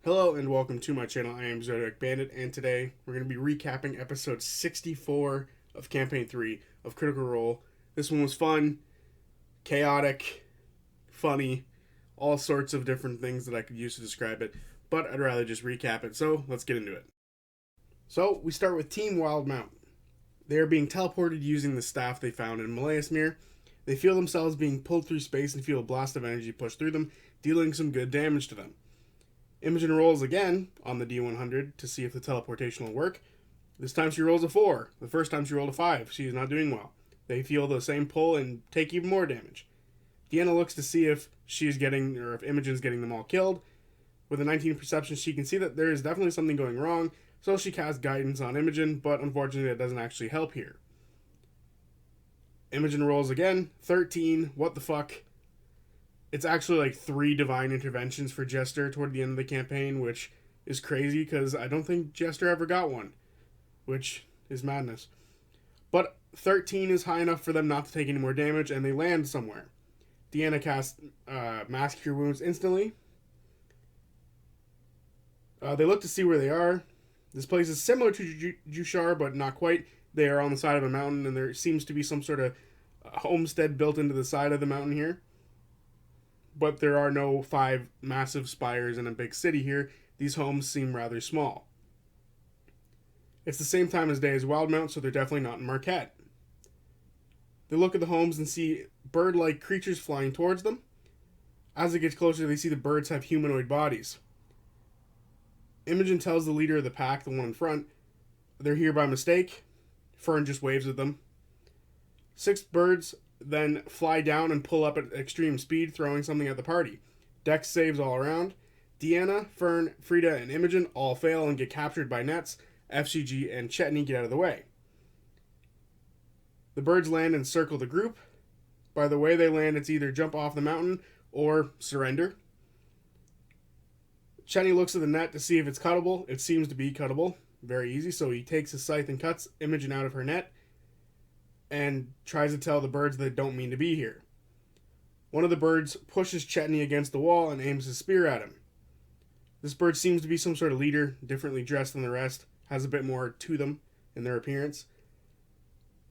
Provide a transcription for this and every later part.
Hello and welcome to my channel. I am Zodiac Bandit, and today we're going to be recapping episode 64 of Campaign 3 of Critical Role. This one was fun, chaotic, funny, all sorts of different things that I could use to describe it, but I'd rather just recap it, so let's get into it. So, we start with Team Wildmount. They are being teleported using the staff they found in Malaismere. They feel themselves being pulled through space and feel a blast of energy push through them, dealing some good damage to them. Imogen rolls again on the D100 to see if the teleportation will work. This time she rolls a 4. The first time she rolled a 5. She is not doing well. They feel the same pull and take even more damage. Deanna looks to see if she's getting, or if Imogen's getting them all killed. With a 19 perception, she can see that there is definitely something going wrong, so she casts guidance on Imogen, but unfortunately that doesn't actually help here. Imogen rolls again, 13, what the fuck. It's actually like 3 divine interventions for Jester toward the end of the campaign, which is crazy because I don't think Jester ever got one, which is madness. But 13 is high enough for them not to take any more damage, and they land somewhere. Deanna casts Mass Cure Wounds instantly. They look to see where they are. This place is similar to Jushar, but not quite. They are on the side of a mountain, and there seems to be some sort of homestead built into the side of the mountain here. But there are no 5 massive spires in a big city here. These homes seem rather small. It's the same time as day as Wildmount, so they're definitely not in Marquette. They look at the homes and see bird-like creatures flying towards them. As it gets closer, they see the birds have humanoid bodies. Imogen tells the leader of the pack, the one in front, they're here by mistake. Fern just waves at them. 6 birds then fly down and pull up at extreme speed, throwing something at the party. Dex saves all around. Deanna, Fern, Frida, and Imogen all fail and get captured by nets. FCG and Chetney get out of the way. The birds land and circle the group. By the way they land, it's either jump off the mountain or surrender. Chetney looks at the net to see if it's cuttable. It seems to be cuttable. Very easy, so he takes his scythe and cuts Imogen out of her net and tries to tell the birds they don't mean to be here. One of the birds pushes Chetney against the wall and aims his spear at him. This bird seems to be some sort of leader, differently dressed than the rest, has a bit more to them in their appearance.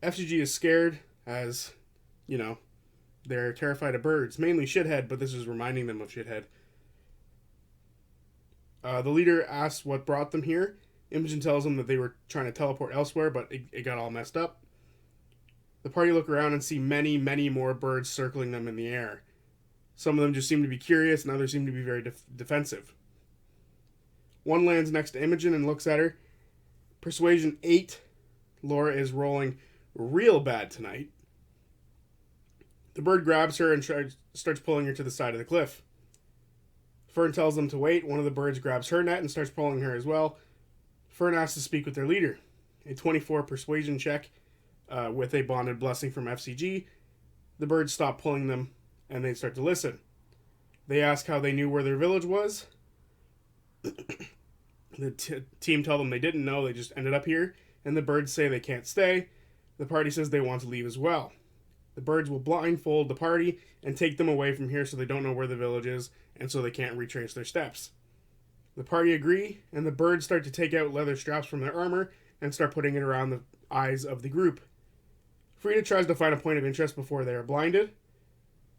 FCG is scared as, they're terrified of birds, mainly Shithead, but this is reminding them of Shithead. The leader asks what brought them here. Imogen tells them that they were trying to teleport elsewhere, but it got all messed up. The party look around and see many, many more birds circling them in the air. Some of them just seem to be curious, and others seem to be very defensive. One lands next to Imogen and looks at her. Persuasion 8. Laura is rolling real bad tonight. The bird grabs her and starts pulling her to the side of the cliff. Fern tells them to wait. One of the birds grabs her net and starts pulling her as well. Fern asks to speak with their leader. A 24 persuasion check with a bonded blessing from FCG. The birds stop pulling them and they start to listen. They ask how they knew where their village was. The team tell them they didn't know, they just ended up here. And the birds say they can't stay. The party says they want to leave as well. The birds will blindfold the party and take them away from here so they don't know where the village is and so they can't retrace their steps. The party agree, and the birds start to take out leather straps from their armor and start putting it around the eyes of the group. Frida tries to find a point of interest before they are blinded.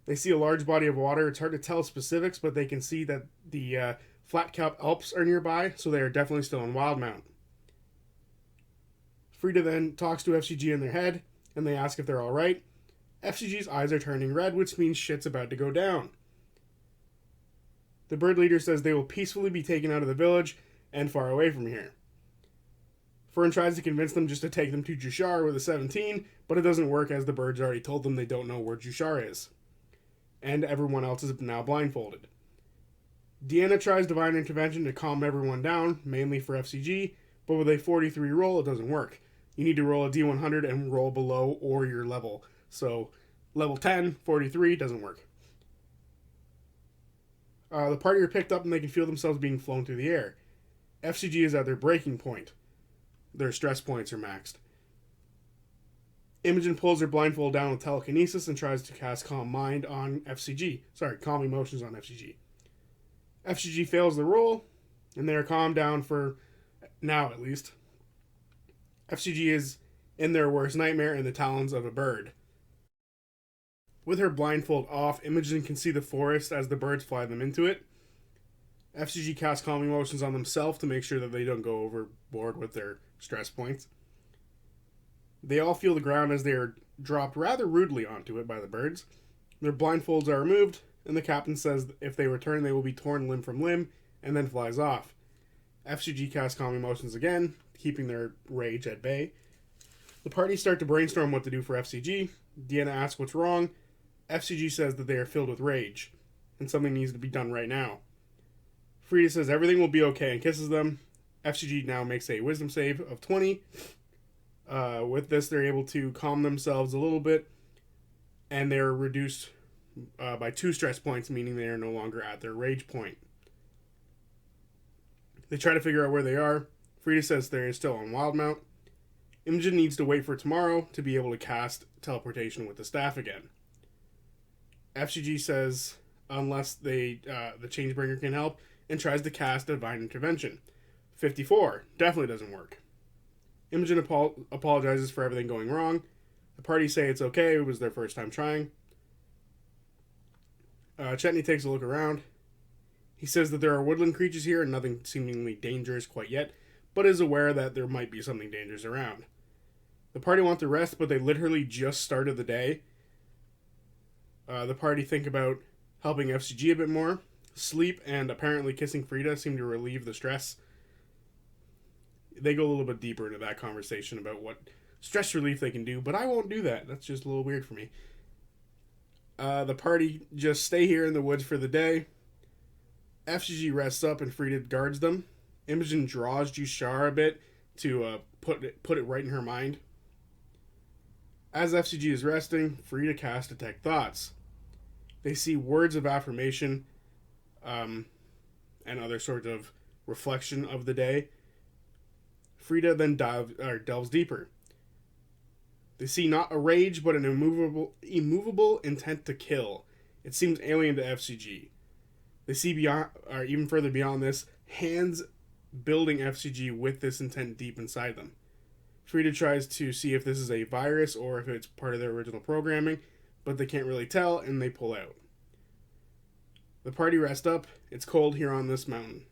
They see a large body of water. It's hard to tell specifics, but they can see that the Flat-Cap Alps are nearby, so they are definitely still in Wildmount. Frida then talks to FCG in their head, and they ask if they're alright. FCG's eyes are turning red, which means shit's about to go down. The bird leader says they will peacefully be taken out of the village and far away from here. Fern tries to convince them just to take them to Jushar with a 17, but it doesn't work as the birds already told them they don't know where Jushar is. And everyone else is now blindfolded. Deanna tries divine intervention to calm everyone down, mainly for FCG, but with a 43 roll, it doesn't work. You need to roll a D100 and roll below or your level. So, level 10, 43, doesn't work. The party are picked up and they can feel themselves being flown through the air. FCG is at their breaking point. Their stress points are maxed. Imogen pulls her blindfold down with telekinesis and tries to cast Calm Mind on FCG. Calm Emotions on FCG. FCG fails the roll. and they are calmed down for now at least. FCG is in their worst nightmare in the talons of a bird. With her blindfold off, Imogen can see the forest as the birds fly them into it. FCG casts calming motions on themselves to make sure that they don't go overboard with their stress points. They all feel the ground as they are dropped rather rudely onto it by the birds. Their blindfolds are removed, and the captain says if they return, they will be torn limb from limb, and then flies off. FCG casts calming motions again, keeping their rage at bay. The party start to brainstorm what to do for FCG. Deanna asks what's wrong. FCG says that they are filled with rage, and something needs to be done right now. Frida says everything will be okay and kisses them. FCG now makes a wisdom save of 20. With this, they're able to calm themselves a little bit, and they're reduced by 2 stress points, meaning they are no longer at their rage point. They try to figure out where they are. Frida says they're still on Wildmount. Imogen needs to wait for tomorrow to be able to cast teleportation with the staff again. FCG says unless the Changebringer can help, and tries to cast Divine Intervention. 54. Definitely doesn't work. Imogen apologizes for everything going wrong. The party say it's okay, it was their first time trying. Chetney takes a look around. He says that there are woodland creatures here and nothing seemingly dangerous quite yet, but is aware that there might be something dangerous around. The party want to rest, but they literally just started the day. The party think about helping FCG a bit more. Sleep and apparently kissing Frida seem to relieve the stress. They go a little bit deeper into that conversation about what stress relief they can do, but I won't do that. That's just a little weird for me. The party just stay here in the woods for the day. FCG rests up and Frida guards them. Imogen draws Jushar a bit to put it right in her mind. As FCG is resting, Frida casts Detect Thoughts. They see words of affirmation and other sorts of reflection of the day. Frida then delves deeper. They see not a rage, but an immovable intent to kill. It seems alien to FCG. They see beyond, or even further beyond this, hands building FCG with this intent deep inside them. Frida tries to see if this is a virus or if it's part of their original programming, but they can't really tell, and they pull out. The party rest up. It's cold here on this mountain.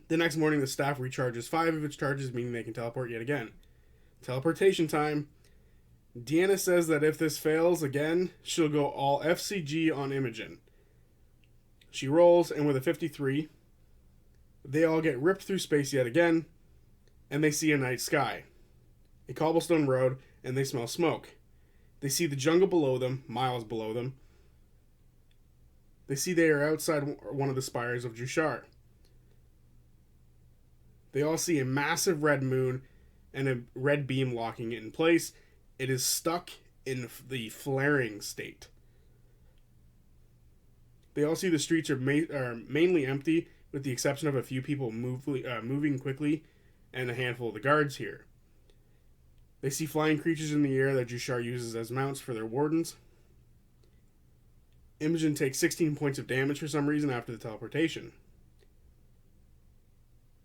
The next morning, the staff recharges 5 of its charges, meaning they can teleport yet again. Teleportation time. Deanna says that if this fails again, she'll go all FCG on Imogen. She rolls, and with a 53, they all get ripped through space yet again, and they see a night sky, a cobblestone road, and they smell smoke. They see the jungle below them, miles below them. They see they are outside one of the spires of Jushar. They all see a massive red moon and a red beam locking it in place. It is stuck in the flaring state. They all see the streets are mainly empty, with the exception of a few people moving quickly and a handful of the guards here. They see flying creatures in the air that Jushar uses as mounts for their wardens. Imogen takes 16 points of damage for some reason after the teleportation.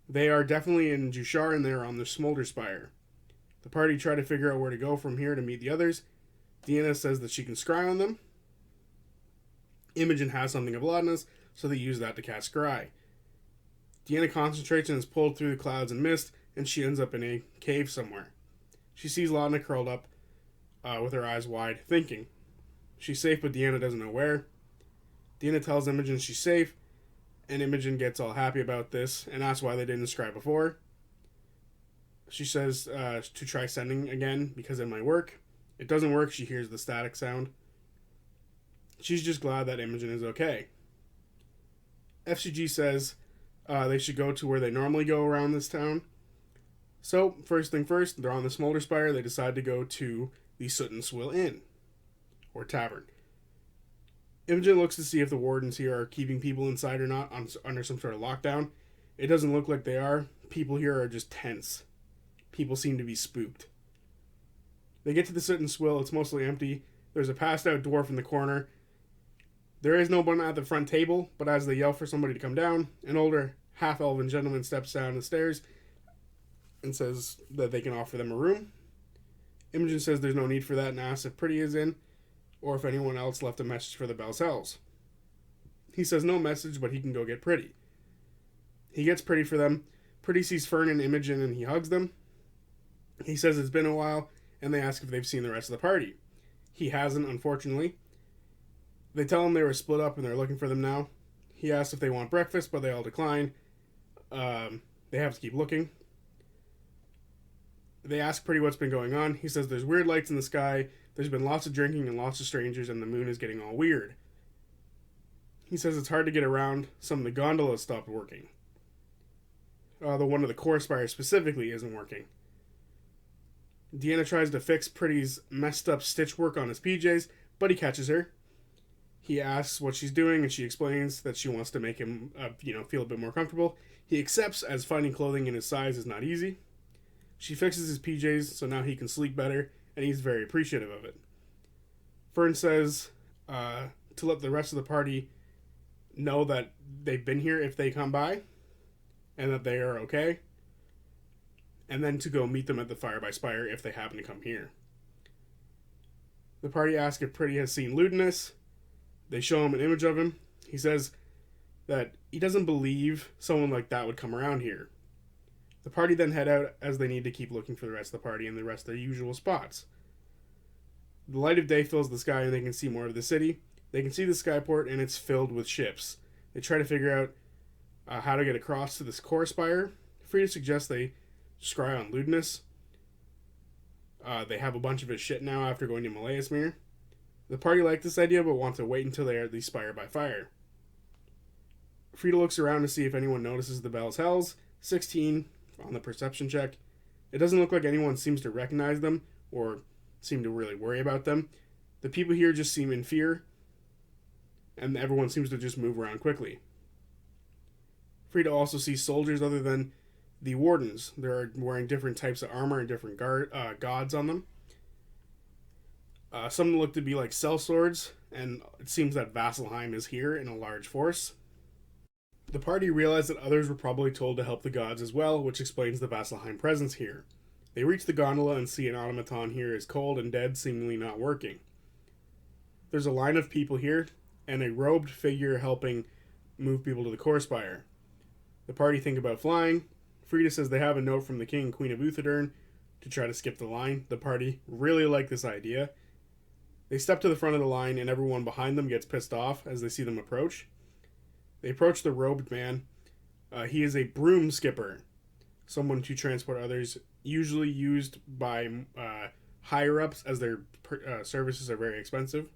They are definitely in Jushar and they're on the Smolder Spire. The party try to figure out where to go from here to meet the others. Deanna says that she can scry on them. Imogen has something of Laudna's, so they use that to cast scry. Deanna concentrates and is pulled through the clouds and mist, and she ends up in a cave somewhere. She sees Laudna curled up with her eyes wide, thinking. She's safe, but Deanna doesn't know where. Deanna tells Imogen she's safe, and Imogen gets all happy about this and asks why they didn't scry before. She says to try sending again because it might work. It doesn't work. She hears the static sound. She's just glad that Imogen is okay. FCG says they should go to where they normally go around this town. So, first thing first, they're on the Smolder Spire. They decide to go to the Soot and Swill Inn, or tavern. Imogen looks to see if the wardens here are keeping people inside or not under some sort of lockdown. It doesn't look like they are. People here are just tense. People seem to be spooked. They get to the Soot and Swill. It's mostly empty. There's a passed out dwarf in the corner. There is no one at the front table, but as they yell for somebody to come down, an older half-elven gentleman steps down the stairs and says that they can offer them a room. Imogen says there's no need for that and asks if Pretty is in, or if anyone else left a message for the Belzells. He says no message, but he can go get Pretty. He gets Pretty for them. Pretty sees Fern and Imogen and he hugs them. He says it's been a while, and they ask if they've seen the rest of the party. He hasn't, unfortunately. They tell him they were split up and they're looking for them now. He asks if they want breakfast, but they all decline. They have to keep looking. They ask Pretty what's been going on. He says there's weird lights in the sky, there's been lots of drinking and lots of strangers, and the moon is getting all weird. He says it's hard to get around. Some of the gondolas stopped working. The one of the core spires specifically isn't working. Deanna tries to fix Pretty's messed up stitch work on his PJs, but he catches her. He asks what she's doing, and she explains that she wants to make him, feel a bit more comfortable. He accepts, as finding clothing in his size is not easy. She fixes his PJs, so now he can sleep better, and he's very appreciative of it. Fern says to let the rest of the party know that they've been here if they come by, and that they are okay, and then to go meet them at the Fire by Spire if they happen to come here. The party asks if Pretty has seen Ludinus. They show him an image of him. He says that he doesn't believe someone like that would come around here. The party then head out as they need to keep looking for the rest of the party in the rest of their usual spots. The light of day fills the sky and they can see more of the city. They can see the skyport and it's filled with ships. They try to figure out how to get across to this core spire. Frida suggests they scry on Ludinus. They have a bunch of his shit now after going to Malaismere. The party like this idea but want to wait until they are at the Spire by Fire. Frida looks around to see if anyone notices the Belzells. 16 on the perception check. It doesn't look like anyone seems to recognize them or seem to really worry about them. The people here just seem in fear, and everyone seems to just move around quickly. Frida also sees soldiers other than the wardens. They're wearing different types of armor and different gods on them. Some look to be like sellswords, and it seems that Vasselheim is here in a large force. The party realize that others were probably told to help the gods as well, which explains the Vasselheim presence here. They reach the gondola and see an automaton here is cold and dead, seemingly not working. There's a line of people here, and a robed figure helping move people to the core spire. The party think about flying. Frida says they have a note from the king and queen of Uthadern to try to skip the line. The party really like this idea. They step to the front of the line, and everyone behind them gets pissed off as they see them approach. They approach the robed man. He is a broom skipper, someone to transport others, usually used by higher-ups as their services are very expensive.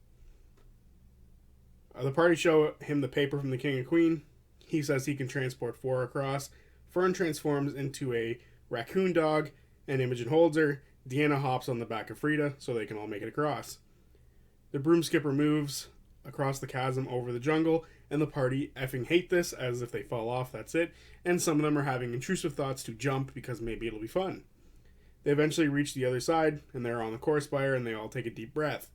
The party show him the paper from the king and queen. He says he can transport 4 across. Fern transforms into a raccoon dog, and Imogen holds her. Deanna hops on the back of Frida so they can all make it across. The broom skipper moves across the chasm over the jungle, and the party effing hate this, as if they fall off, that's it, and some of them are having intrusive thoughts to jump because maybe it'll be fun. They eventually reach the other side, and they're on the core spire, and they all take a deep breath.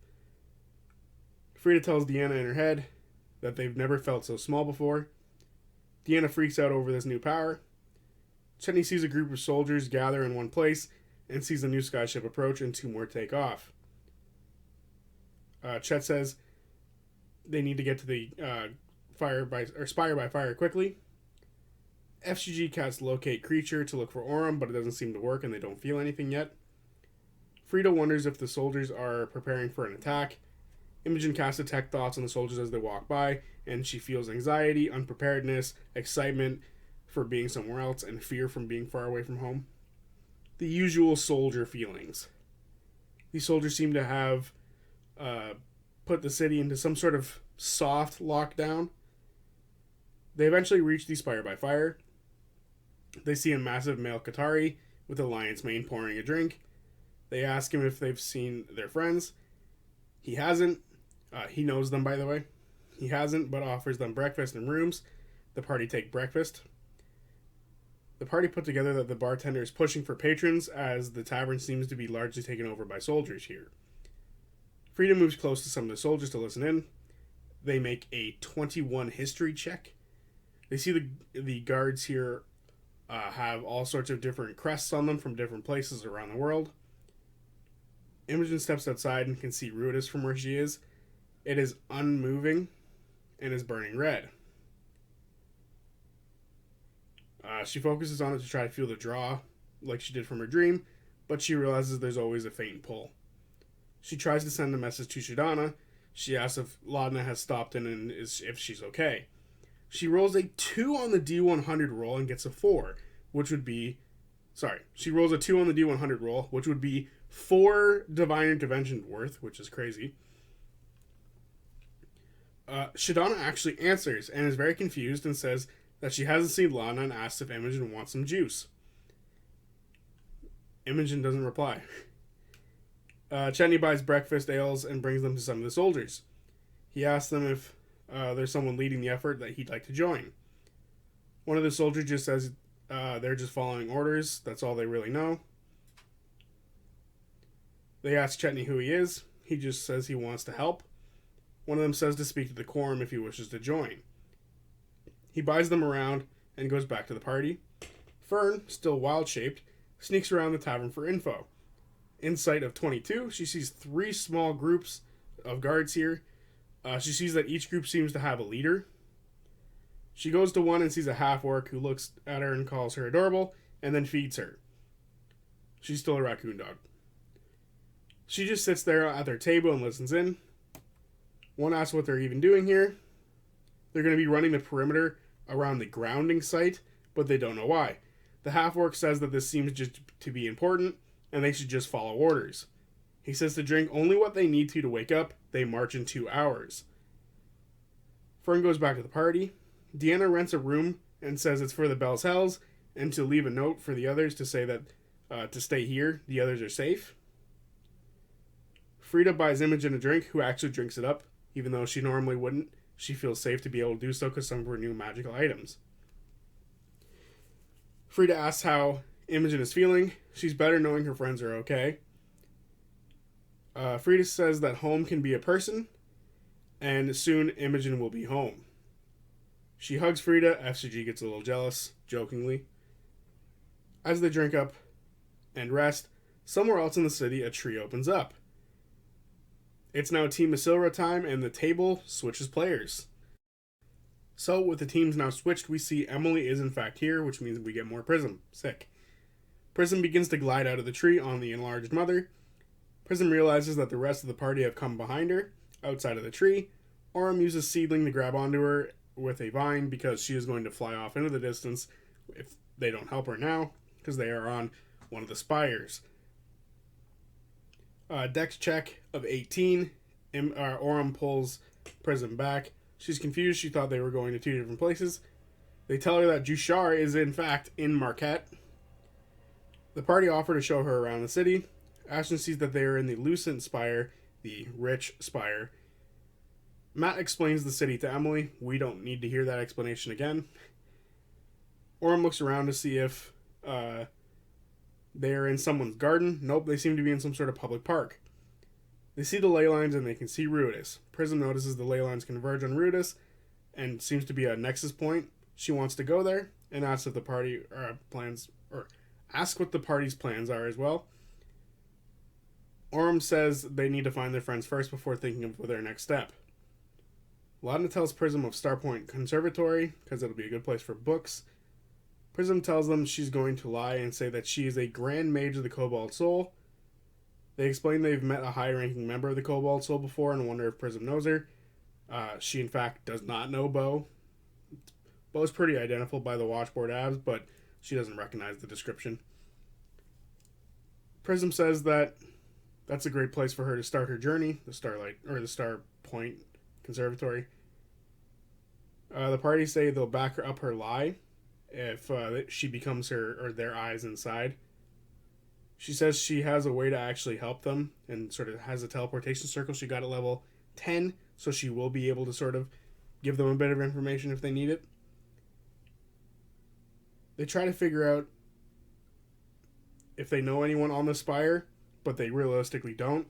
Frida tells Deanna in her head that they've never felt so small before. Deanna freaks out over this new power. Chetney sees a group of soldiers gather in one place and sees a new skyship approach and 2 more take off. Chet says they need to get to the Spire by Fire quickly. FGG casts Locate Creature to look for Aurum, but it doesn't seem to work and they don't feel anything yet. Frida wonders if the soldiers are preparing for an attack. Imogen casts Detect Thoughts on the soldiers as they walk by, and she feels anxiety, unpreparedness, excitement for being somewhere else, and fear from being far away from home. The usual soldier feelings. These soldiers seem to have put the city into some sort of soft lockdown. They eventually reach the Spire by Fire. They see a massive male Qatari with a lion's mane pouring a drink. They ask him if they've seen their friends. He hasn't. He knows them, by the way. He hasn't, but offers them breakfast and rooms. The party take breakfast. The party put together that the bartender is pushing for patrons, as the tavern seems to be largely taken over by soldiers here. Frida moves close to some of the soldiers to listen in. They make a 21 history check. They see the guards here have all sorts of different crests on them from different places around the world. Imogen steps outside and can see Ruidus from where she is. It is unmoving and is burning red. She focuses on it to try to feel the draw, like she did from her dream, but she realizes there's always a faint pull. She tries to send a message to Shadana. She asks if Laudna has stopped in and if she's okay. She rolls a 2 on the D100 roll and gets a 4, which would be... Sorry, she rolls a 2 on the D100 roll, which would be 4 Divine Intervention worth, which is crazy. Shadana actually answers and is very confused and says that she hasn't seen Laudna and asks if Imogen wants some juice. Imogen doesn't reply. Chetney buys breakfast, ales, and brings them to some of the soldiers. He asks them if there's someone leading the effort that he'd like to join. One of the soldiers just says they're just following orders. That's all they really know. They ask Chetney who he is. He just says he wants to help. One of them says to speak to the quorum if he wishes to join. He buys them around and goes back to the party. Fern, still wild-shaped, sneaks around the tavern for info. In sight of 22, she sees 3 small groups of guards here. She sees that each group seems to have a leader. She goes to one and sees a half-orc who looks at her and calls her adorable, and then feeds her. She's still a raccoon dog. She just sits there at their table and listens in. One asks what they're even doing here. They're going to be running the perimeter around the grounding site, but they don't know why. The half-orc says that this seems just to be important, and they should just follow orders. He says to drink only what they need to wake up. They march in 2 hours. Fern goes back to the party. Deanna rents a room and says it's for the Bell's Hells, and to leave a note for the others to say that to stay here, the others are safe. Frida buys Imogen a drink, who actually drinks it up, even though she normally wouldn't. She feels safe to be able to do so because some of her new magical items. Frida asks how Imogen is feeling. She's better knowing her friends are okay. Frida says that home can be a person, and soon Imogen will be home. She hugs Frida. FCG gets a little jealous, jokingly. As they drink up and rest, somewhere else in the city, a tree opens up. It's now Team Isilra time, and the table switches players. So, with the teams now switched, we see Emily is in fact here, which means we get more Prism. Sick. Prism begins to glide out of the tree on the enlarged mother. Prism realizes that the rest of the party have come behind her, outside of the tree. Orem uses Seedling to grab onto her with a vine because she is going to fly off into the distance if they don't help her now, because they are on one of the spires. Dex check of 18. Orem pulls Prism back. She's confused. She thought they were going to 2 different places. They tell her that Jushar is in fact in Marquette. The party offer to show her around the city. Ashton sees that they are in the Lucent Spire, the rich spire. Matt explains the city to Emily. We don't need to hear that explanation again. Orem looks around to see if they're in someone's garden. Nope, they seem to be in some sort of public park. They see the ley lines and they can see Ruidus. Prism notices the ley lines converge on Ruidus and seems to be a nexus point. She wants to go there and asks if the party plans, or ask what the party's plans are as well. Orem says they need to find their friends first before thinking of their next step. Laudna tells Prism of Starpoint Conservatory because it'll be a good place for books. Prism tells them she's going to lie and say that she is a Grand Mage of the Cobalt Soul. They explain they've met a high-ranking member of the Cobalt Soul before and wonder if Prism knows her. She, in fact, does not know Bo. Bo's pretty identifiable by the Watchboard abs, but she doesn't recognize the description. Prism says that that's a great place for her to start her journey, the Starpoint Conservatory. The party say they'll back her up her lie if she becomes their eyes inside. She says she has a way to actually help them and sort of has a teleportation circle she got at level 10, so she will be able to sort of give them a bit of information if they need it. They try to figure out if they know anyone on the spire, but they realistically don't.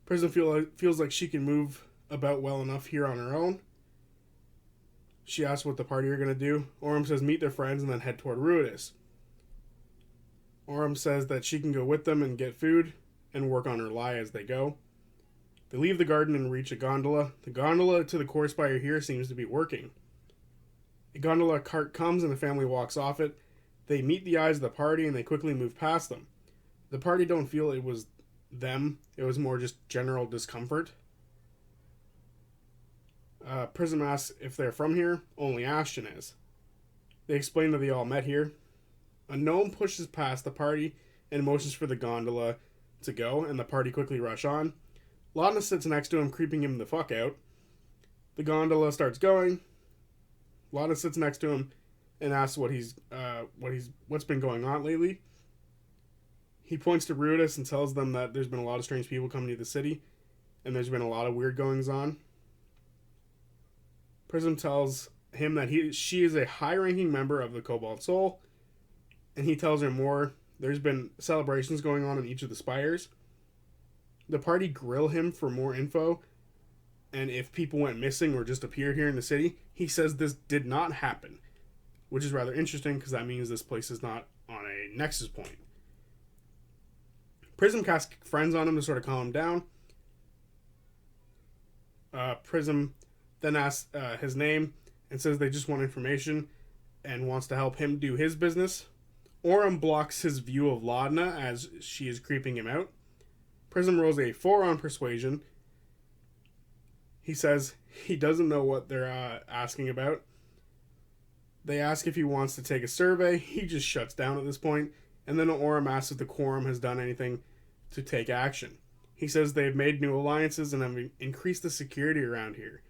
Prism feels like she can move about well enough here on her own. She asks what the party are going to do. Orem says meet their friends and then head toward Ruidus. Orem says that she can go with them and get food and work on her lie as they go. They leave the garden and reach a gondola. The gondola to the core spire here seems to be working. A gondola cart comes and the family walks off it. They meet the eyes of the party and they quickly move past them. The party don't feel it was them. It was more just general discomfort. Prism asks if they're from here. Only Ashton is. They explain that they all met here. A gnome pushes past the party and motions for the gondola to go, and the party quickly rush on. Laudna sits next to him, creeping him the fuck out. The gondola starts going. Laudna sits next to him and asks what's been going on lately. He points to Ruidus and tells them that there's been a lot of strange people coming to the city, and there's been a lot of weird goings on. Prism tells him that she is a high-ranking member of the Cobalt Soul, and he tells her more. There's been celebrations going on in each of the spires. The party grill him for more info, and if people went missing or just appeared here in the city, he says this did not happen, which is rather interesting because that means this place is not on a nexus point. Prism casts friends on him to sort of calm him down. Prism then asks his name and says they just want information and wants to help him do his business. Orem blocks his view of Laudna as she is creeping him out. Prism rolls a 4 on persuasion. He says he doesn't know what they're asking about. They ask if he wants to take a survey. He just shuts down at this point. And then Orem asks if the Quorum has done anything to take action. He says they've made new alliances and have increased the security around here.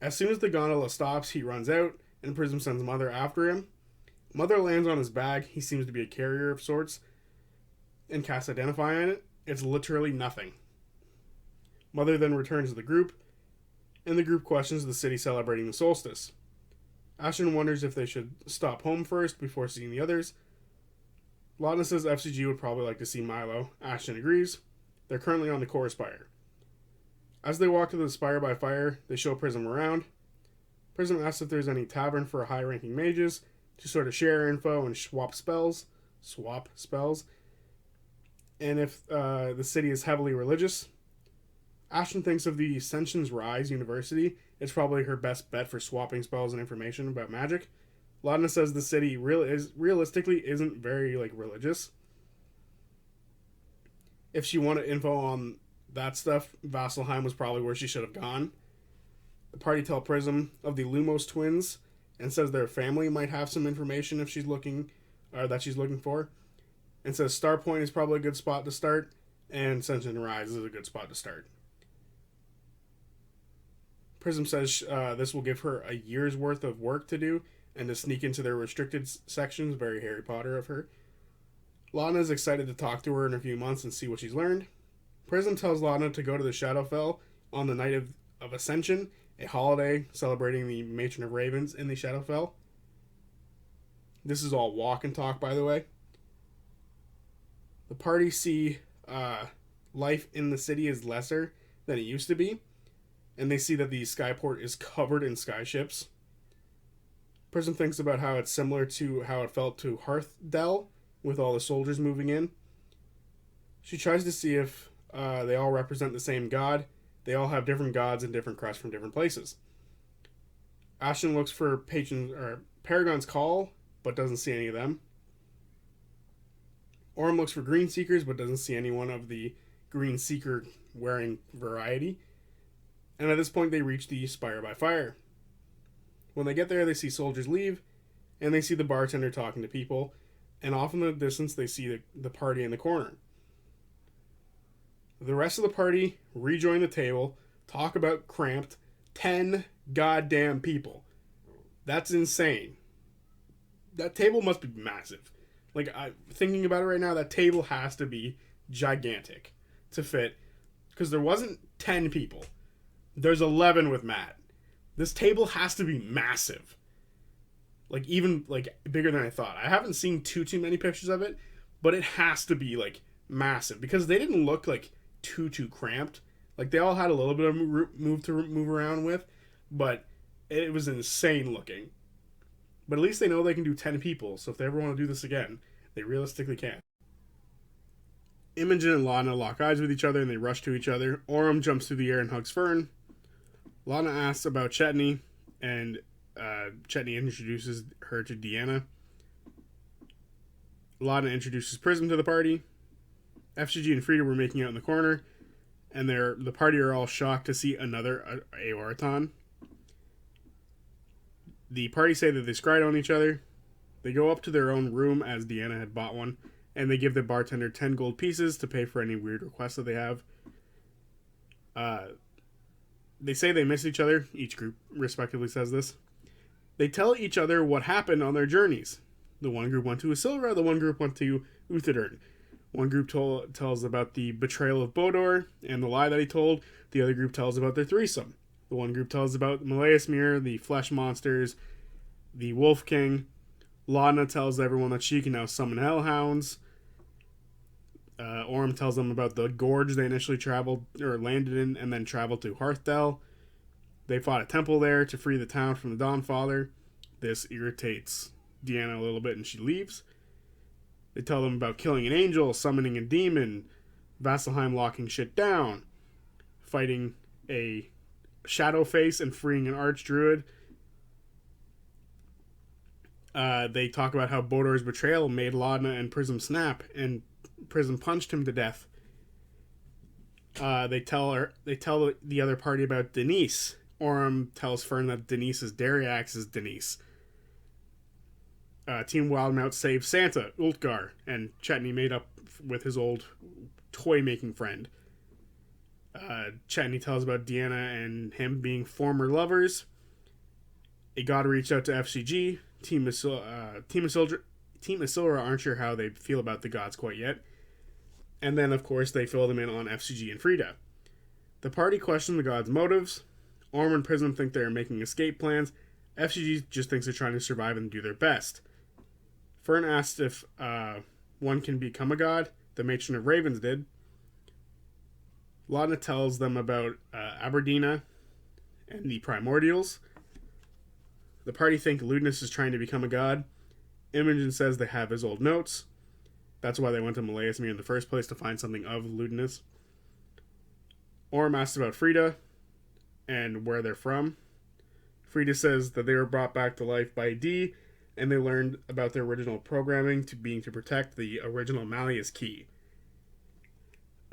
As soon as the gondola stops, he runs out, and Prism sends Mother after him. Mother lands on his bag. He seems to be a carrier of sorts, and casts Identify on it. It's literally nothing. Mother then returns to the group, and the group questions the city celebrating the solstice. Ashton wonders if they should stop home first before seeing the others. Laudna says FCG would probably like to see Milo. Ashton agrees. They're currently on the core spire. As they walk to the spire by fire, they show Prism around. Prism asks if there's any tavern for high-ranking mages to sort of share info and swap spells. And if the city is heavily religious. Ashton thinks of the Ascension's Rise University. It's probably her best bet for swapping spells and information about magic. Laudna says the city realistically isn't very religious. If she wanted info on that stuff, Vasselheim was probably where she should have gone. The party tell Prism of the Lumos twins and says their family might have some information if she's looking, or that she's looking for. And says Starpoint is probably a good spot to start, and Ascension Rise is a good spot to start. Prism says this will give her a year's worth of work to do and to sneak into their restricted sections. Very Harry Potter of her. Laudna is excited to talk to her in a few months and see what she's learned. Prism tells Laudna to go to the Shadowfell on the night of Ascension, a holiday celebrating the Matron of Ravens in the Shadowfell. This is all walk and talk, by the way. The party see life in the city is lesser than it used to be, and they see that the skyport is covered in skyships. Prism thinks about how it's similar to how it felt to Hearthdell, with all the soldiers moving in. She tries to see if they all represent the same god. They all have different gods and different crests from different places. Ashton looks for Paragon's Call, but doesn't see any of them. Orem looks for Green Seekers, but doesn't see anyone of the Green Seeker wearing variety. And at this point, they reach the Spire by Fire. When they get there, they see soldiers leave, and they see the bartender talking to people, and off in the distance, they see the party in the corner. The rest of the party rejoin the table, talk about cramped 10 goddamn people. That's insane. That table must be massive. Thinking about it right now, that table has to be gigantic to fit, because there wasn't 10 people. There's 11 with Matt. This table has to be massive. Even bigger than I thought. I haven't seen too many pictures of it, but it has to be massive, because they didn't look too cramped. Like, they all had a little bit of move around with, but it was insane looking. But at least they know they can do 10 people, so if they ever want to do this again, they realistically can. Imogen and Lana lock eyes with each other and they rush to each other. Orm jumps through the air and hugs Fern. Lana asks about Chetney, and Chetney introduces her to Deanna. Lana introduces Prism to the party. FCG and Frida were making out in the corner, and the party are all shocked to see another Aorton. The party say that they scryed on each other. They go up to their own room as Deanna had bought one, and they give the bartender 10 gold pieces to pay for any weird requests that they have. They say they miss each other. Each group respectively says this. They tell each other what happened on their journeys. The one group went to Isilra, the one group went to Uthadern. One group tells about the betrayal of Bodor and the lie that he told. The other group tells about their threesome. The one group tells about Malaeusmir, the flesh monsters, the Wolf King. Lana tells everyone that she can now summon hellhounds. Orm tells them about the gorge they initially landed in and then traveled to Hearthdell. They fought a temple there to free the town from the Dawnfather. This irritates Deanna a little bit and she leaves. They tell them about killing an angel, summoning a demon, Vasselheim locking shit down, fighting a shadow face and freeing an archdruid. They talk about how Bodor's betrayal made Laudna and Prism snap, and Prism punched him to death. They tell the other party about Denise. Orm tells Fern that Denise is Dariax's Denise. Team Wildmouth saves Santa, Ultgar, and Chetney made up with his old toy-making friend. Chetney tells about Deanna and him being former lovers. A god reached out to FCG. Team Isilra aren't sure how they feel about the gods quite yet. And then, of course, they fill them in on FCG and Frida. The party question the gods' motives. Orm and Prism think they are making escape plans. FCG just thinks they're trying to survive and do their best. Fern asked if one can become a god. The Matron of Ravens did. Laudna tells them about Aberdina and the Primordials. The party think Ludinus is trying to become a god. Imogen says they have his old notes. That's why they went to Malaeusmir in the first place, to find something of Ludinus. Orm asks about Frida and where they're from. Frida says that they were brought back to life by D, and they learned about their original programming to protect the original Malleus key.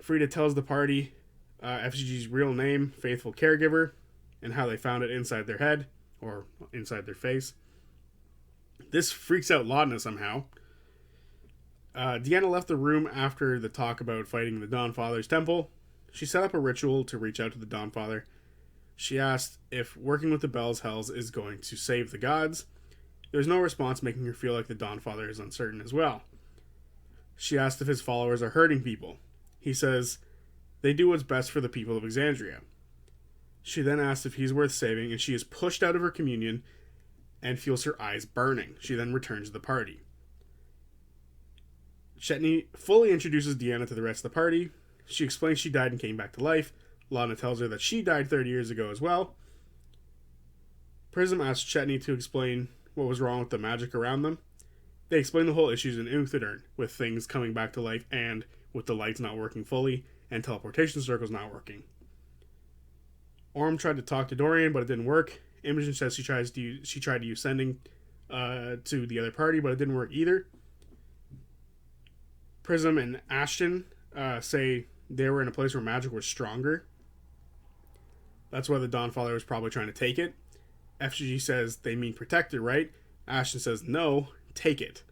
Frida tells the party FGG's real name, Faithful Caregiver, and how they found it inside their head, or inside their face. This freaks out Laudna somehow. Deanna left the room after the talk about fighting the Dawnfather's temple. She set up a ritual to reach out to the Dawnfather. She asked if working with the Bell's Hells is going to save the gods. There's no response, making her feel like the Dawnfather is uncertain as well. She asked if his followers are hurting people. He says they do what's best for the people of Exandria. She then asks if he's worth saving, and she is pushed out of her communion and feels her eyes burning. She then returns to the party. Chetney fully introduces Deanna to the rest of the party. She explains she died and came back to life. Lana tells her that she died 30 years ago as well. Prism asks Chetney to explain what was wrong with the magic around them. They explain the whole issues in Uthadern, with things coming back to life and with the lights not working fully and teleportation circles not working. Orm tried to talk to Dorian, but it didn't work. Imogen says she tried to use sending to the other party, but it didn't work either. Prism and Ashton say they were in a place where magic was stronger. That's why the Dawnfather was probably trying to take it. FGG says they mean protect it, right? Ashton says no, take it.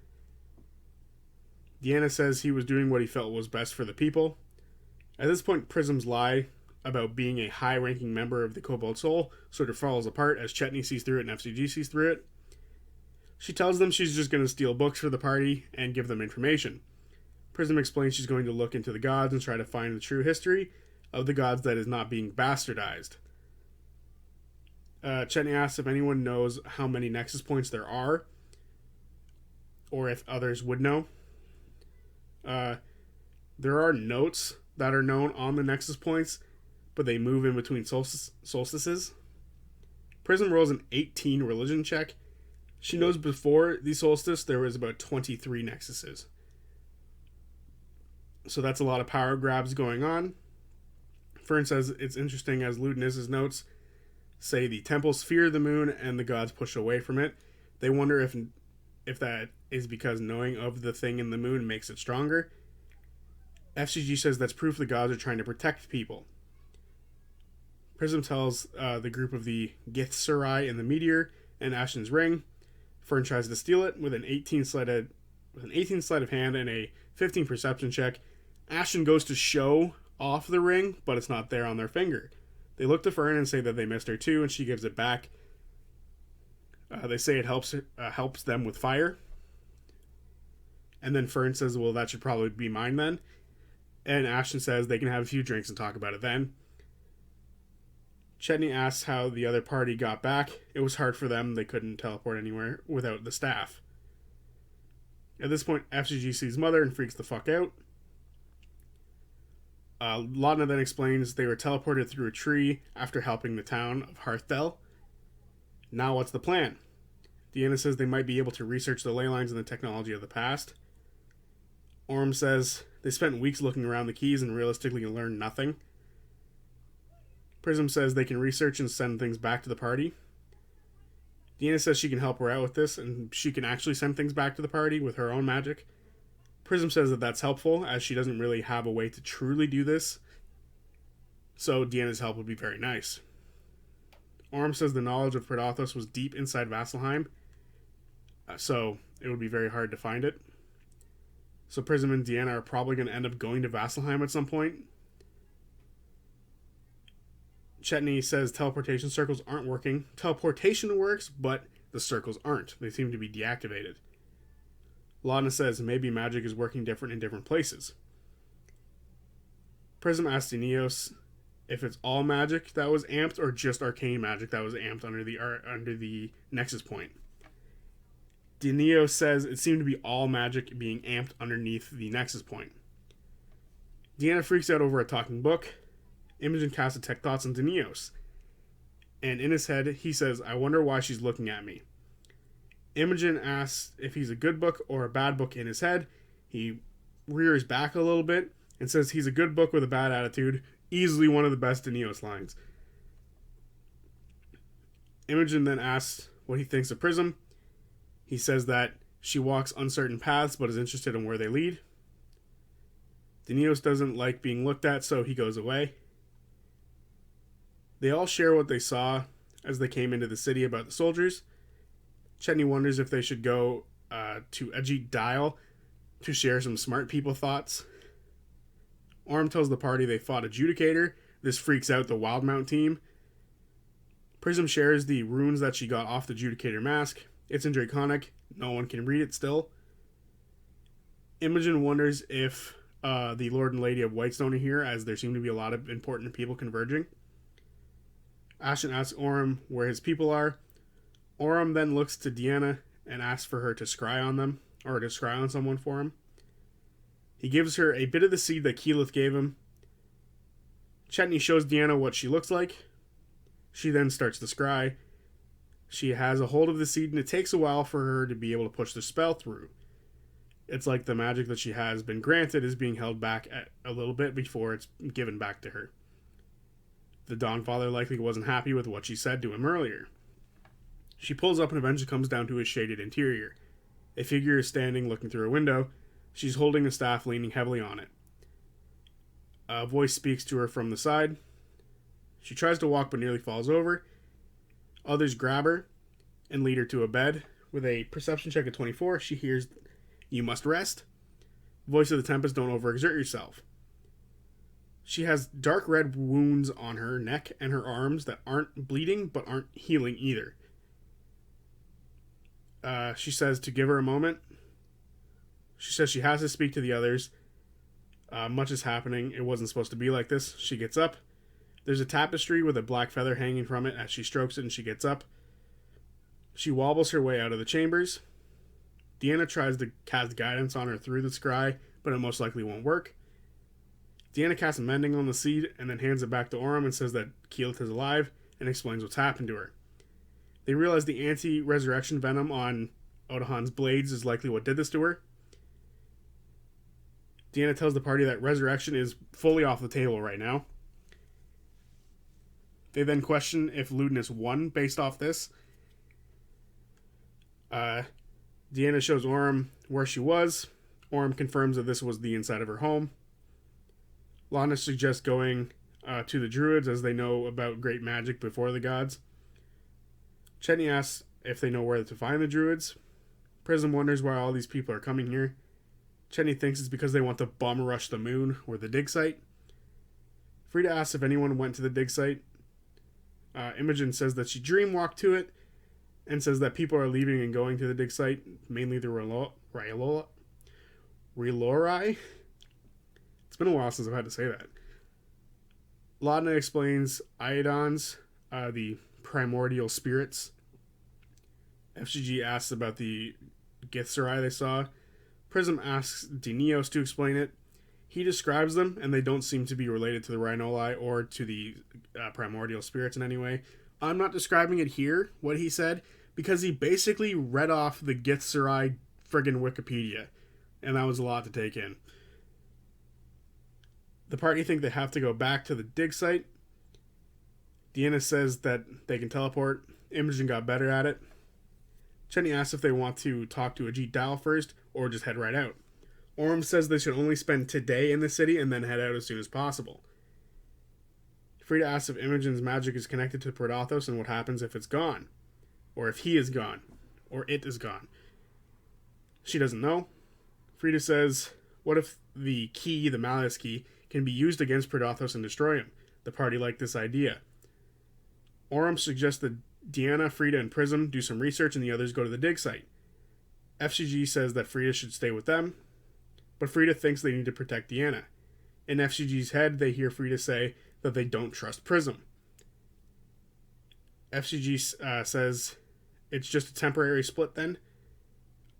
Deanna says he was doing what he felt was best for the people. At this point, Prism's lie about being a high-ranking member of the Cobalt Soul sort of falls apart as Chetney sees through it and FCG sees through it. She tells them she's just going to steal books for the party and give them information. Prism explains she's going to look into the gods and try to find the true history of the gods that is not being bastardized. Chetney asks if anyone knows how many Nexus points there are, or if others would know. There are notes that are known on the Nexus points, but they move in between solstices. Prism rolls an 18 religion check. She knows before the solstice there was about 23 nexuses. So that's a lot of power grabs going on. Fern says it's interesting as Ludinus's notes say the temples fear the moon and the gods push away from it. They wonder if that is because knowing of the thing in the moon makes it stronger. FCG says that's proof the gods are trying to protect people. Prism tells the group of the Githzerai in the meteor and Ashen's ring. Fern tries to steal it with an 18 sleight of hand and a 15 perception check. Ashen goes to show off the ring, but it's not there on their finger. They look to Fern and say that they missed her too, and she gives it back. They say it helps them with fire. And then Fern says, well, that should probably be mine then. And Ashen says they can have a few drinks and talk about it then. Chetney asks how the other party got back. It was hard for them. They couldn't teleport anywhere without the staff. At this point, FCG sees Mother and freaks the fuck out. Laudna then explains they were teleported through a tree after helping the town of Hearthdell. Now what's the plan? Deanna says they might be able to research the ley lines and the technology of the past. Orm says they spent weeks looking around the keys and realistically learned nothing. Prism says they can research and send things back to the party. Deanna says she can help her out with this, and she can actually send things back to the party with her own magic. Prism says that that's helpful, as she doesn't really have a way to truly do this. So Deanna's help would be very nice. Orm says the knowledge of Predathos was deep inside Vasselheim, so it would be very hard to find it. So Prism and Deanna are probably going to end up going to Vasselheim at some point. Chetney says teleportation circles aren't working. Teleportation works, but the circles aren't. They seem to be deactivated. Laudna says maybe magic is working different in different places. Prism asks Denios if it's all magic that was amped or just arcane magic that was amped under the Nexus point. Denios says it seemed to be all magic being amped underneath the Nexus point. Deanna freaks out over a talking book. Imogen casts detect thoughts on Denios. And in his head, he says, I wonder why she's looking at me. Imogen asks if he's a good book or a bad book in his head. He rears back a little bit and says he's a good book with a bad attitude. Easily one of the best Denios lines. Imogen then asks what he thinks of Prism. He says that she walks uncertain paths but is interested in where they lead. Denios doesn't like being looked at, so he goes away. They all share what they saw as they came into the city about the soldiers. Chetney wonders if they should go to Ajit Dial to share some smart people thoughts. Orm tells the party they fought Adjudicator. This freaks out the Wildmount team. Prism shares the runes that she got off the Adjudicator mask. It's in Draconic. No one can read it still. Imogen wonders if the Lord and Lady of Whitestone are here, as there seem to be a lot of important people converging. Ashen asks Orm where his people are. Orm then looks to Deanna and asks for her to scry on them, or to scry on someone for him. He gives her a bit of the seed that Keyleth gave him. Chetney shows Deanna what she looks like. She then starts to scry. She has a hold of the seed, and it takes a while for her to be able to push the spell through. It's like the magic that she has been granted is being held back a little bit before it's given back to her. The Dawnfather likely wasn't happy with what she said to him earlier. She pulls up and eventually comes down to a shaded interior. A figure is standing looking through a window. She's holding a staff, leaning heavily on it. A voice speaks to her from the side. She tries to walk but nearly falls over. Others grab her and lead her to a bed. With a perception check of 24, she hears, "You must rest. Voice of the Tempest, don't overexert yourself." She has dark red wounds on her neck and her arms that aren't bleeding but aren't healing either. She says to give her a moment. She says she has to speak to the others. Much is happening. It wasn't supposed to be like this. She gets up. There's a tapestry with a black feather hanging from it. As she strokes it and she gets up, she wobbles her way out of the chambers. Deanna tries to cast guidance on her through the scry, but it most likely won't work. Deanna casts Mending on the seed and then hands it back to Orym and says that Keyleth is alive and explains what's happened to her. They realize the anti-resurrection venom on Odahan's blades is likely what did this to her. Deanna tells the party that resurrection is fully off the table right now. They then question if Ludinus won based off this. Deanna shows Orym where she was. Orym confirms that this was the inside of her home. Lana suggests going to the druids as they know about great magic before the gods. Chetney asks if they know where to find the druids. Prism wonders why all these people are coming here. Chetney thinks it's because they want to bum rush the moon or the dig site. Frida asks if anyone went to the dig site. Imogen says that she dreamwalked to it and says that people are leaving and going to the dig site, mainly the Relori. It's been a while since I've had to say that. Laudna explains Iodons, the primordial spirits. FGG asks about the Githzerai they saw. Prism asks Dinios to explain it. He describes them, and they don't seem to be related to the Rhinoli or to the primordial spirits in any way. I'm not describing it here, what he said, because he basically read off the Githzerai friggin' Wikipedia, and that was a lot to take in. The party think they have to go back to the dig site. Deanna says that they can teleport. Imogen got better at it. Chetney asks if they want to talk to Ajit Dal first, or just head right out. Orym says they should only spend today in the city and then head out as soon as possible. Frida asks if Imogen's magic is connected to Predathos and what happens if it's gone. Or if he is gone. Or it is gone. She doesn't know. Frida says, what if the key, the Malleus key, can be used against Predathos and destroy him? The party liked this idea. Orym suggests that Deanna, Frida, and Prism do some research and the others go to the dig site. FCG says that Frida should stay with them, but Frida thinks they need to protect Deanna. In FCG's head, they hear Frida say that they don't trust Prism. FCG says it's just a temporary split then.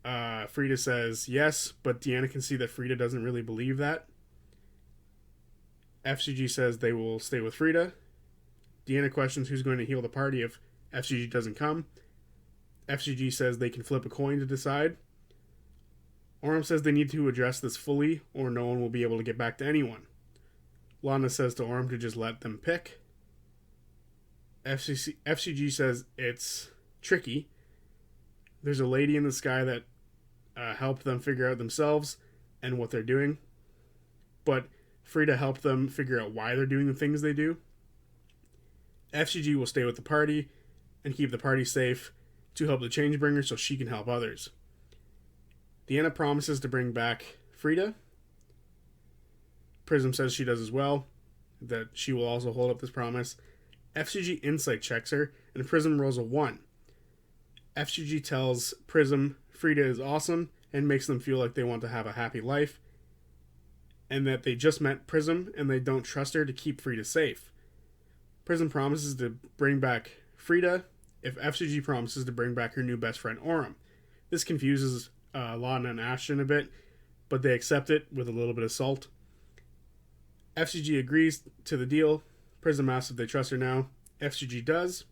Frida says yes, but Deanna can see that Frida doesn't really believe that. FCG says they will stay with Frida. Deanna questions who's going to heal the party if FCG doesn't come. FCG says they can flip a coin to decide. Orym says they need to address this fully or no one will be able to get back to anyone. Lana says to Orym to just let them pick. FCG says it's tricky. There's a lady in the sky that helped them figure out themselves and what they're doing. But Frida helped them figure out why they're doing the things they do. FCG will stay with the party and keep the party safe to help the Changebringer so she can help others. Deanna promises to bring back Frida. Prism says she does as well, that she will also hold up this promise. FCG insight checks her, and Prism rolls a 1. FCG tells Prism Frida is awesome and makes them feel like they want to have a happy life, and that they just met Prism and they don't trust her to keep Frida safe. Prism promises to bring back Frida if FCG promises to bring back her new best friend Orym. This confuses Lana and Ashton a bit, but they accept it with a little bit of salt. FCG agrees to the deal. Prism asks if they trust her now. FCG does.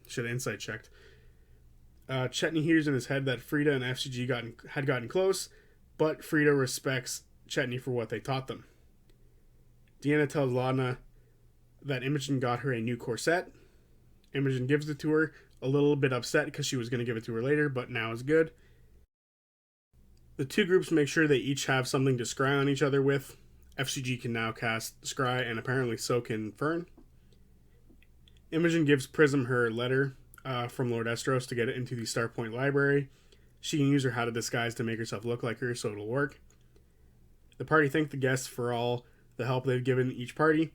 Should have insight checked. Chetney hears in his head that Frida and FCG had gotten close, but Frida respects Chetney for what they taught them. Deanna tells Lana that Imogen got her a new corset. Imogen gives it to her, a little bit upset because she was going to give it to her later, but now is good. The two groups make sure they each have something to scry on each other with. FCG can now cast scry, and apparently so can Fern. Imogen gives Prism her letter from Lord Estros to get it into the Starpoint library. She can use her How to Disguise to make herself look like her, so it'll work. The party thank the guests for all the help they've given each party.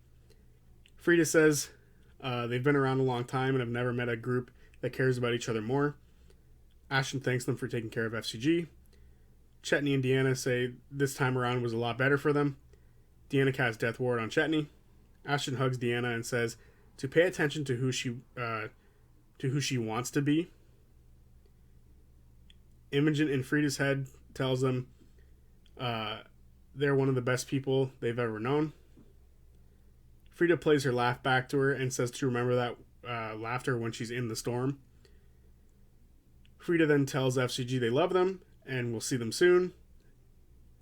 Frida says they've been around a long time and have never met a group that cares about each other more. Ashton thanks them for taking care of FCG. Chetney and Deanna say this time around was a lot better for them. Deanna casts Death Ward on Chetney. Ashton hugs Deanna and says to pay attention to who she wants to be. Imogen in Frida's head tells them they're one of the best people they've ever known. Frida plays her laugh back to her and says to remember that laughter when she's in the storm. Frida then tells FCG they love them and will see them soon.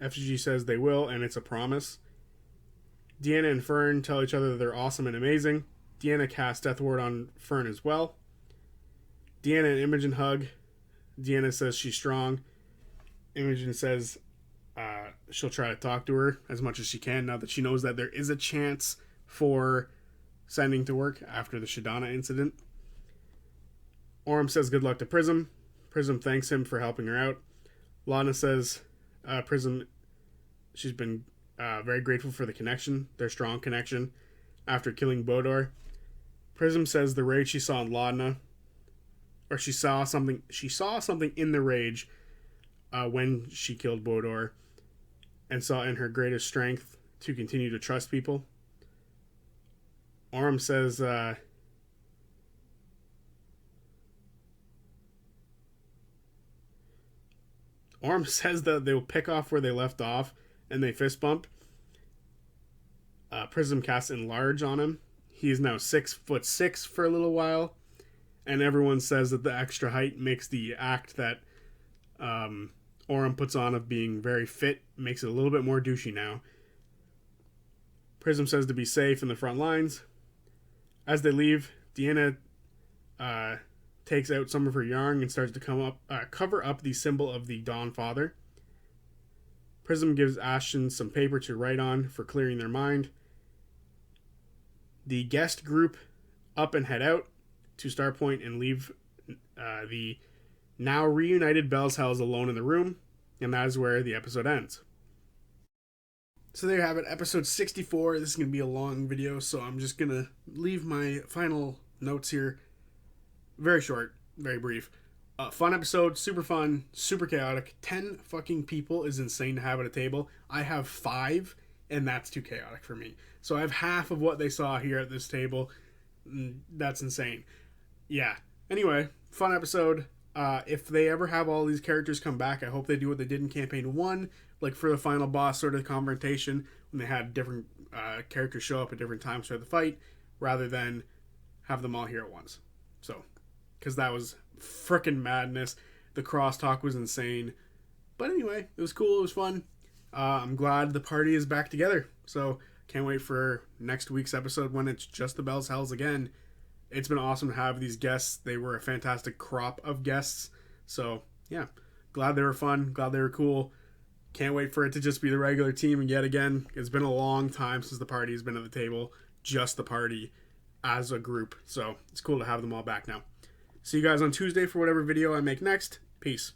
FCG says they will, and it's a promise. Deanna and Fern tell each other that they're awesome and amazing. Deanna casts Death Ward on Fern as well. Deanna and Imogen hug. Deanna says she's strong. Imogen says she'll try to talk to her as much as she can now that she knows that there is a chance for sending to work after the Shadana incident. Orm says good luck to Prism. Prism thanks him for helping her out. Lana says Prism, she's been very grateful for the connection, their strong connection, after killing Bodor. Prism says the rage she saw in Lana, or she saw something in the rage when she killed Bodor, and saw in her greatest strength to continue to trust people. Orm says that they will pick off where they left off, and they fist bump. Prism casts Enlarge on him. He is now 6'6" for a little while, and everyone says that the extra height makes the act that Orm puts on of being very fit, makes it a little bit more douchey now. Prism says to be safe in the front lines. As they leave, Deanna takes out some of her yarn and starts to cover up the symbol of the Dawn Father. Prism gives Ashton some paper to write on for clearing their mind. The guest group up and head out to Starpoint and leave the now reunited Bell's Hells alone in the room, and that is where the episode ends. So there you have it, episode 64. This is going to be a long video, so I'm just going to leave my final notes here. Very short, very brief. Fun episode, super fun, super chaotic. 10 fucking people is insane to have at a table. I have 5, and that's too chaotic for me. So I have half of what they saw here at this table. That's insane. Yeah. Anyway, fun episode. If they ever have all these characters come back, I hope they do what they did in Campaign 1, like for the final boss sort of confrontation, when they had different characters show up at different times for the fight, rather than have them all here at once. So, because that was frickin' madness. The crosstalk was insane. But anyway, it was cool, it was fun. I'm glad the party is back together. So, can't wait for next week's episode when it's just the Bell's Hells again. It's been awesome to have these guests. They were a fantastic crop of guests. So, yeah. Glad they were fun. Glad they were cool. Can't wait for it to just be the regular team and yet again. It's been a long time since the party has been at the table. Just the party as a group. So, it's cool to have them all back now. See you guys on Tuesday for whatever video I make next. Peace.